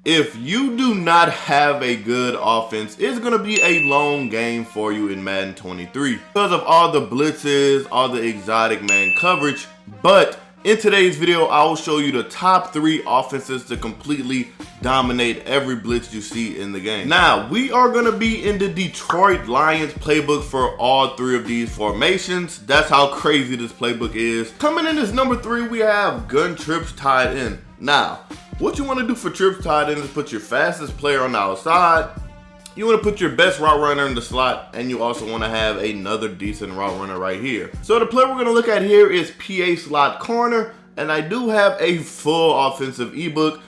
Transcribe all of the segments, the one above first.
If you do not have a good offense, it's going to be a long game for you in Madden 23 because of all the blitzes, all the exotic man coverage. But in today's video, I will show you the top 3 offenses to completely dominate every blitz you see in the game. Now, we are going to be in the Detroit Lions playbook for all 3 of these formations. That's how crazy this playbook is. Coming in as number 3, we have gun trips tied in. Now, what you want to do for trips tied in is put your fastest player on the outside. You want to put your best route runner in the slot, and you also want to have another decent route runner right here. So the player we're going to look at here is PA slot corner, and I do have a full offensive ebook.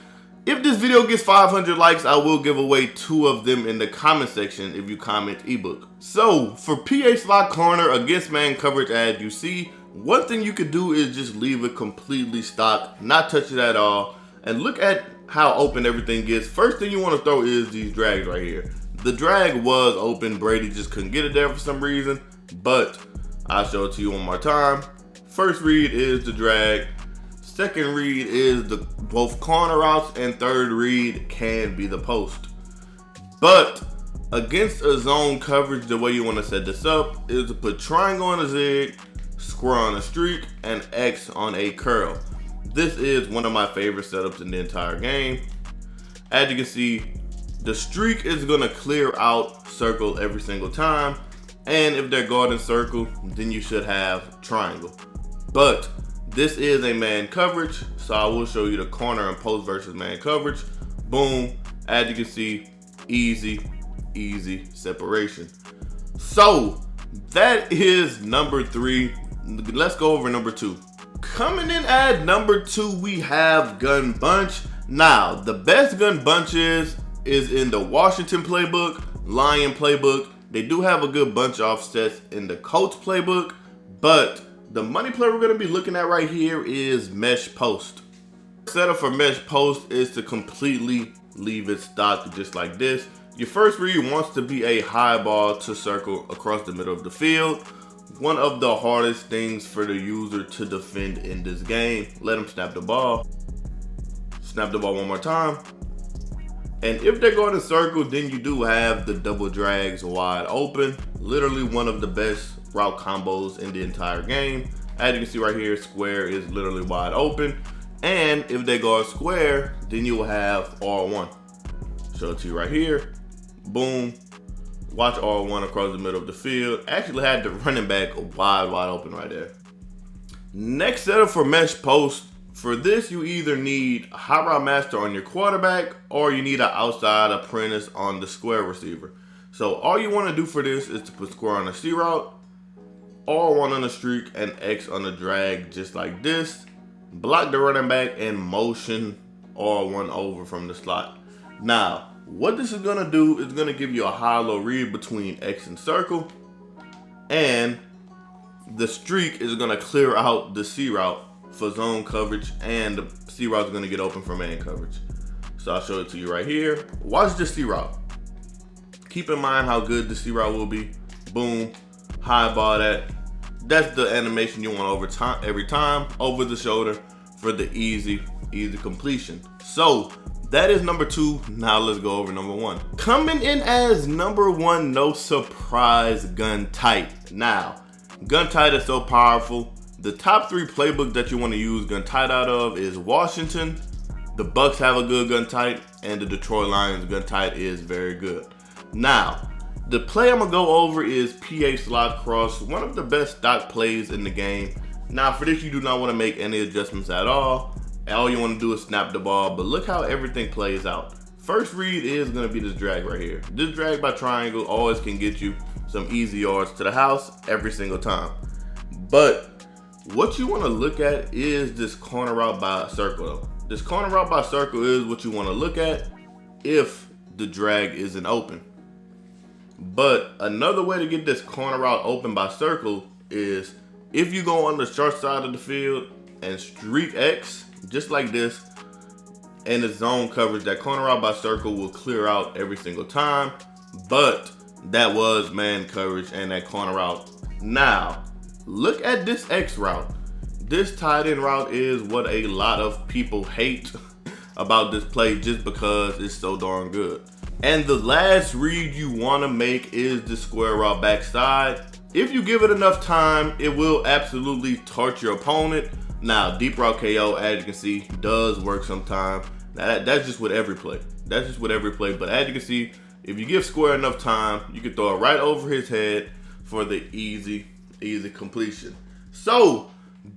If this video gets 500 likes, I will give away 2 of them in the comment section if you comment ebook. So for PA slot corner against man coverage, as you see, one thing you could do is just leave it completely stock, not touch it at all. And look at how open everything gets. First thing you want to throw is these drags right here. The drag was open. Brady just couldn't get it there for some reason. But I'll show it to you one more time. First read is the drag. Second read is the both corner routes. And third read can be the post. But against a zone coverage, the way you want to set this up is to put triangle on a zig, square on a streak, and X on a curl. This is one of my favorite setups in the entire game. As you can see, the streak is gonna clear out circle every single time. And if they're guarding circle, then you should have triangle. But this is a man coverage, so I will show you the corner and post versus man coverage. Boom, as you can see, easy separation. So that is number 3. Let's go over number 2. Coming in at number 2, we have gun bunch. Now, the best gun bunch is in the Washington playbook, Lion playbook. They do have a good bunch offsets in the Colts playbook, but the money play we're going to be looking at right here is mesh post. Setup for mesh post is to completely leave it stock just like this. Your first read wants to be a high ball to circle across the middle of the field. One of the hardest things for the user to defend in this game. Let them snap the ball. Snap the ball one more time. And if they're going to circle, then you do have the double drags wide open. Literally one of the best route combos in the entire game. As you can see right here, square is literally wide open. And if they go square, then you will have R1. Show it to you right here. Boom. Watch R1 across the middle of the field. Actually had the running back wide open right there. Next setup for mesh post. For this, you either need a high route master on your quarterback or you need an outside apprentice on the square receiver. So all you want to do for this is to put square on the C route, R1 on the streak, and X on the drag just like this. Block the running back and motion R1 over from the slot. Now, what this is gonna do is gonna give you a high-low read between X and circle, and the streak is gonna clear out the C route for zone coverage, and the C route is gonna get open for man coverage. So I'll show it to you right here. Watch the C route. Keep in mind how good the C route will be. Boom, high ball that. That's the animation you want over time, every time, over the shoulder for the easy completion. So that is number 2. Now let's go over number 1. Coming in as number 1, no surprise, gun tight. Now, gun tight is so powerful. The top 3 playbook that you want to use gun tight out of is Washington. The Bucks have a good gun tight, and the Detroit Lions gun tight is very good. Now, the play I'm gonna go over is PA slot cross, one of the best stock plays in the game. Now, for this, you do not want to make any adjustments at all. All you want to do is snap the ball, but look how everything plays out. First read is going to be this drag right here. This drag by triangle always can get you some easy yards to the house every single time. But what you want to look at is this corner route by circle though. This corner route by circle is what you want to look at if the drag isn't open. But another way to get this corner route open by circle is if you go on the short side of the field and streak X, just like this, and the zone coverage, that corner route by circle will clear out every single time. But that was man coverage and that corner route. Now, look at this X route. This tight end route is what a lot of people hate. about this play just because it's so darn good. And the last read you want to make is the square route backside. If you give it enough time, it will absolutely torch your opponent. Now, deep route KO, as you can see, does work sometimes. Now, that's just with every play. That's just with every play. But as you can see, if you give Square enough time, you can throw it right over his head for the easy completion. So,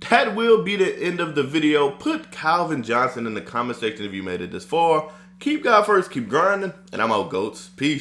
that will be the end of the video. Put Calvin Johnson in the comment section if you made it this far. Keep God first, keep grinding, and I'm out, GOATs. Peace.